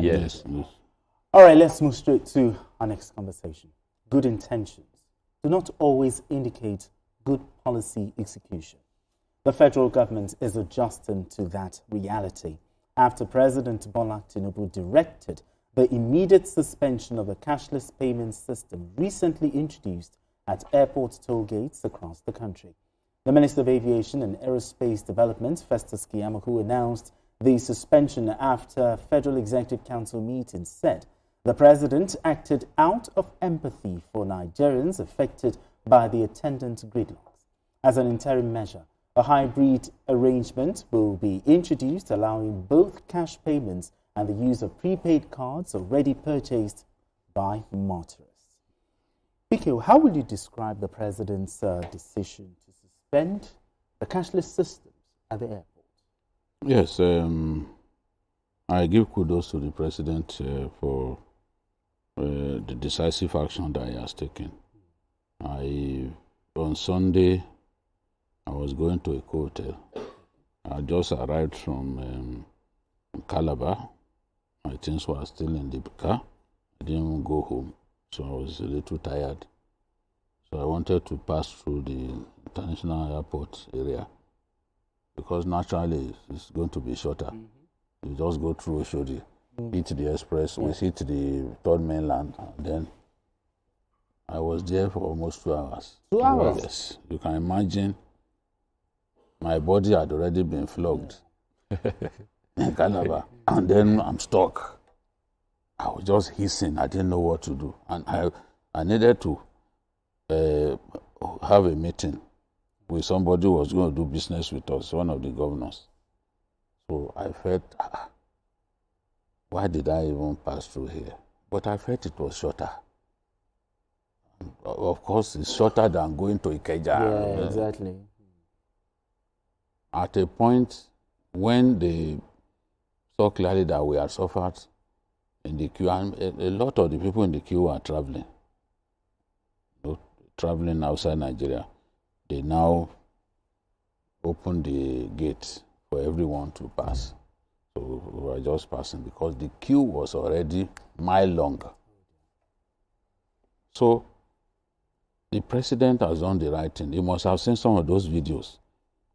Yes. All right, let's move straight to our next conversation. Good intentions do not always indicate good policy execution. The federal government is adjusting to that reality after President Bola Tinubu directed the immediate suspension of a cashless payment system recently introduced at airport toll gates across the country. The Minister of Aviation and Aerospace Development, Festus Keyamo, who announced the suspension after Federal Executive Council meeting, said the president acted out of empathy for Nigerians affected by the attendant gridlocks. As an interim measure, a hybrid arrangement will be introduced allowing both cash payments and the use of prepaid cards already purchased by motorists. Biko, how would you describe the president's decision to suspend the cashless systems at the airport? Yes, I give kudos to the president for the decisive action that he has taken. On Sunday, I was going to a hotel. I just arrived from Calabar. My things were still in the car. I didn't go home, so I was a little tired. So I wanted to pass through the international airport area because naturally it's going to be shorter. You just go through Oshodi, hit the express, we hit the third mainland, and then I was there for almost 2 hours. 2 hours? Yes. You can imagine my body had already been flogged in Calabar, and then I'm stuck. I was just hissing. I didn't know what to do. And I needed to have a meeting with somebody who was going to do business with us, one of the governors. So I felt, why did I even pass through here? But I felt it was shorter. Of course, it's shorter than going to Ikeja. Yeah, exactly. At a point when they saw clearly that we had suffered in the queue, and a lot of the people in the queue were traveling, traveling outside Nigeria, they now opened the gate for everyone to pass. So we were just passing because the queue was already mile long. So the president has done the right thing. He must have seen some of those videos,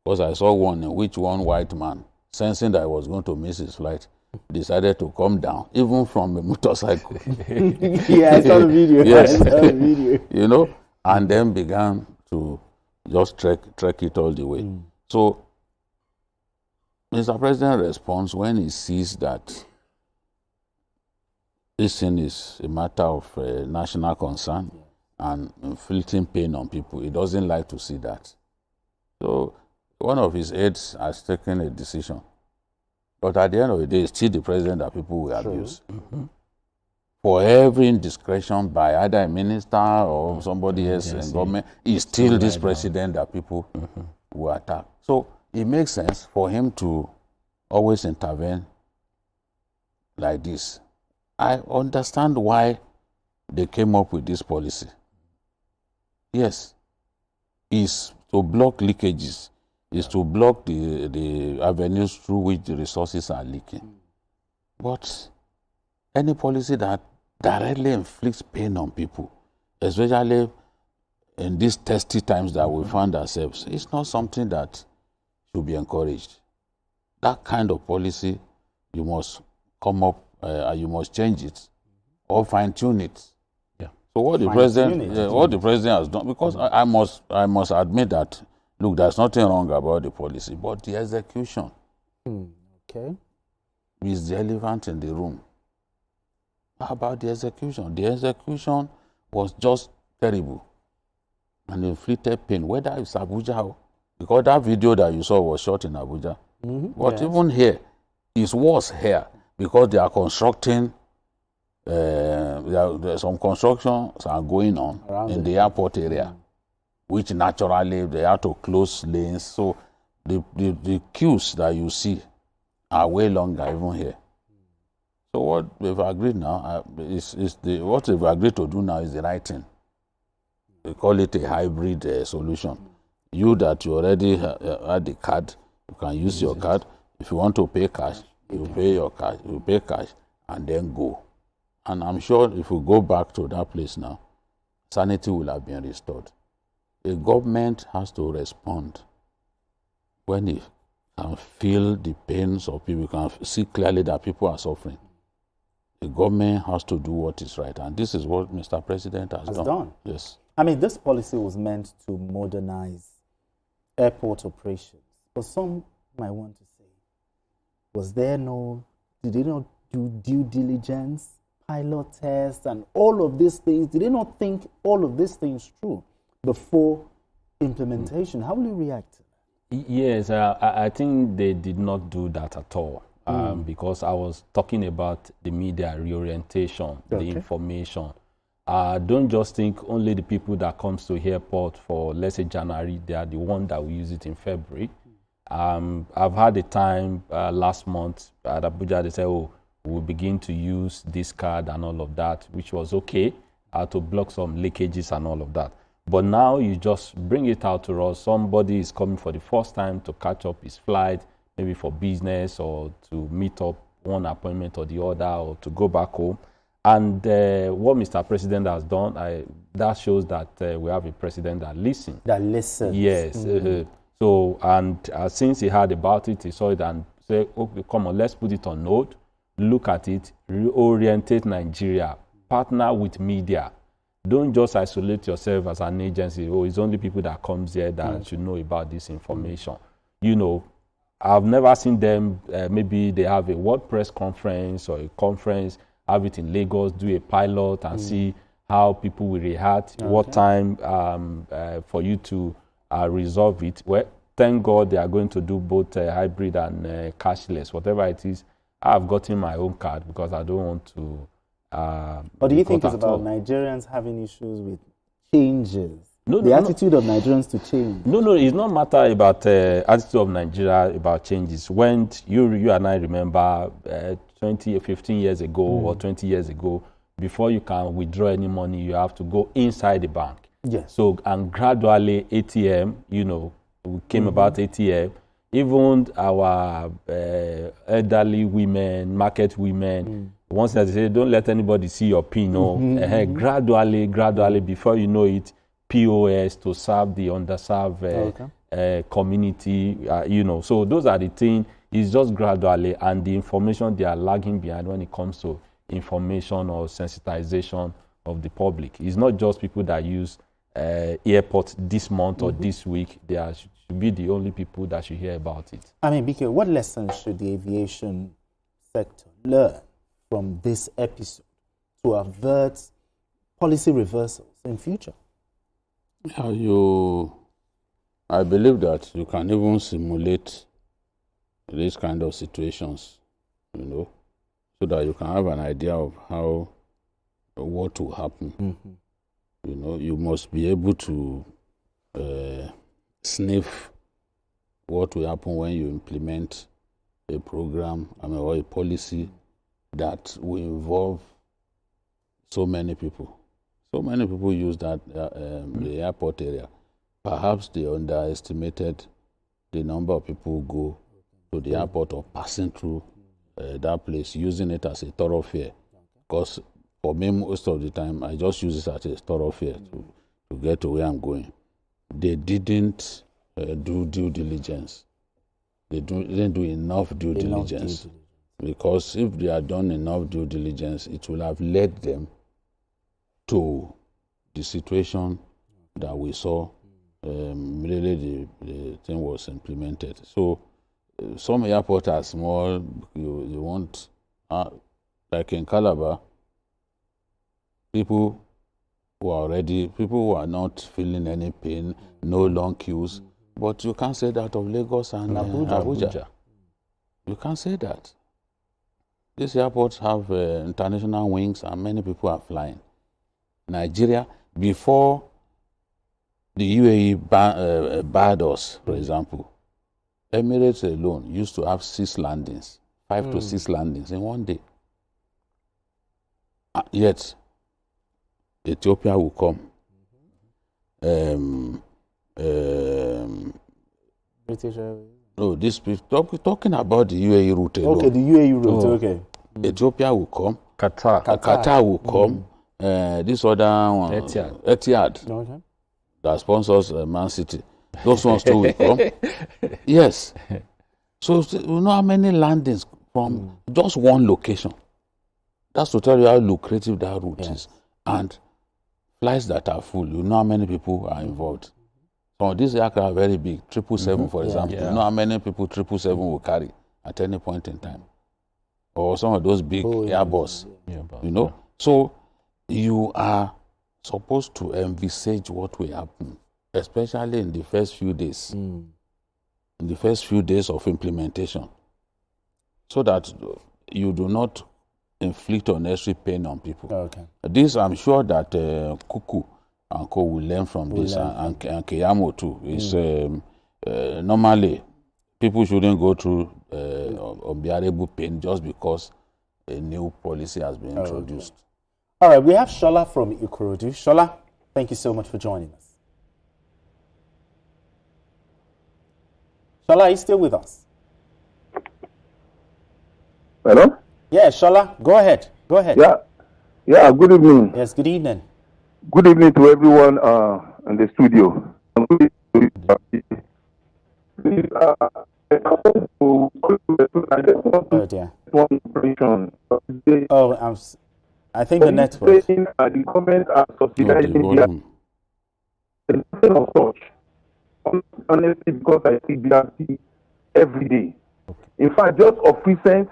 because I saw one in which one white man, sensing that I was going to miss his flight, decided to come down, even from a motorcycle. Yeah, I saw the video. Yes. I saw the video. You know, and then began to just trek it all the way. So Mr. President responds when he sees that this thing is a matter of national concern and inflicting pain on people. He doesn't like to see that. So one of his aides has taken a decision. But at the end of the day, it's still the president that people will abuse. For every indiscretion by either a minister or somebody else in government, it's still this president that people will attack. So it makes sense for him to always intervene like this. I understand why they came up with this policy. Yes, it's to block leakages, is to block the avenues through which the resources are leaking. But any policy that directly inflicts pain on people, especially in these testy times that we find ourselves, it's not something that should be encouraged. That kind of policy, you must come up, you must change it or fine-tune it. So what the president has done, because I must admit that, look, there's nothing wrong about the policy, but the execution is the elephant in the room. How about the execution? The execution was just terrible and inflicted pain, whether it's Abuja, because that video that you saw was shot in Abuja. But even here, it's worse here because they are constructing. There's some constructions are going on around in the airport area, which naturally they have to close lanes. So the queues that you see are way longer even here. So what we've agreed now what we've agreed to do now is the right thing. We call it a hybrid solution. You that you already had the card, you can use your card. If you want to pay cash, you pay your cash. You pay cash, and then go. And I'm sure if we go back to that place now, sanity will have been restored. A government has to respond when it can feel the pains of people, can see clearly that people are suffering. The government has to do what is right, and this is what Mr. President has done. Yes. I mean, this policy was meant to modernize airport operations, but some might want to say, did they not do due diligence, pilot tests, and all of these things? Did they not think all of these things through before implementation? How will you react to that? Yes, I think they did not do that at all. Because I was talking about the media reorientation, the information. Don't just think only the people that comes to airport for, let's say, January, they are the one that will use it in February. I've had a time last month at Abuja, they said, oh, we'll begin to use this card and all of that, which was okay, to block some leakages and all of that. But now you just bring it out to us. Somebody is coming for the first time to catch up his flight, maybe for business or to meet up one appointment or the other, or to go back home. And what Mr. President has done, that shows that we have a president that listens. That listens. Yes. So, and since he heard about it, he saw it and said, okay, come on, let's put it on note, look at it, reorientate Nigeria, partner with media. Don't just isolate yourself as an agency. Oh, it's only people that comes here that should know about this information. You know, I've never seen them, maybe they have a World Press conference or a conference, have it in Lagos, do a pilot and see how people will react, what time for you to resolve it. Well, thank God they are going to do both hybrid and cashless, whatever it is. I've gotten my own card because I don't want to. Or do you think it's about Nigerians having issues with changes? The attitude of Nigerians to change. No, it's not matter about attitude of Nigeria about changes. When you and I remember 15 years ago or 20 years ago, before you can withdraw any money, you have to go inside the bank. Yes. So, and gradually ATM, we came about ATM. Even our elderly women, market women, once they say, don't let anybody see your PIN. Gradually, before you know it, POS to serve the underserved community, So those are the things. It's just gradually, and the information they are lagging behind when it comes to information or sensitization of the public. It's not just people that use airport this month or this week. They should be the only people that should hear about it. I mean, BK, what lessons should the aviation sector learn from this episode to avert policy reversals in future? I believe that you can even simulate these kind of situations, so that you can have an idea of what will happen. You must be able to sniff what will happen when you implement a program, or a policy that will involve so many people. So many people use that the airport area. Perhaps they underestimated the number of people who go to the airport or passing through that place, using it as a thoroughfare. Because for me, most of the time, I just use it as a thoroughfare to get to where I'm going. They didn't do due diligence. They didn't do enough due diligence. Because if they had done enough due diligence, it would have led them to the situation that we saw immediately the thing was implemented. So some airports are small. You want, like in Calabar, people who are not feeling any pain, no long queues. But you can't say that of Lagos and Abuja. You can't say that. These airports have international wings and many people are flying. Nigeria, before the UAE barred us, for example, Emirates alone used to have 6 landings, 5 to 6 landings in one day. Yet, Ethiopia will come. British Airways? No, this talking about the UAE route alone. Okay, the UAE route, okay. Ethiopia will come. Qatar will come. This other one, Etihad, Okay. that sponsors Man City. Those ones too will come. Yes. So you know how many landings from just one location. That's to tell you how lucrative that route is. And flights that are full, you know how many people are involved. Some of these aircraft are very big, 777, for example. You know how many people 777 will carry at any point in time. Or some of those big Airbus, you know. So you are supposed to envisage what will happen, especially in the first few days. In the first few days of implementation, so that you do not inflict unnecessary pain on people. Okay. This, I'm sure that Kuku and Co will learn from this, and Keyamo too. Is normally people shouldn't go through unbearable pain just because a new policy has been introduced. Okay. All right, we have Shola from Ikorodu. Shola, thank you so much for joining us. Shola, are you still with us? Hello? Yeah, Shola, go ahead. Go ahead. Yeah, good evening. Yes, good evening. Good evening to everyone in the studio. Oh, dear. Oh, I think the network. The comments are subsidizing of such. Honestly, because I see BRT every day. In fact, just of recent,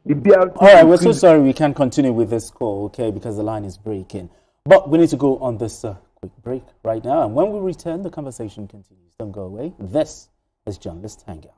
the BRT... All right, we're so sorry we can't continue with this call, okay, because the line is breaking. But we need to go on this quick break right now. And when we return, the conversation continues. Don't go away. This is Journalist Hangout.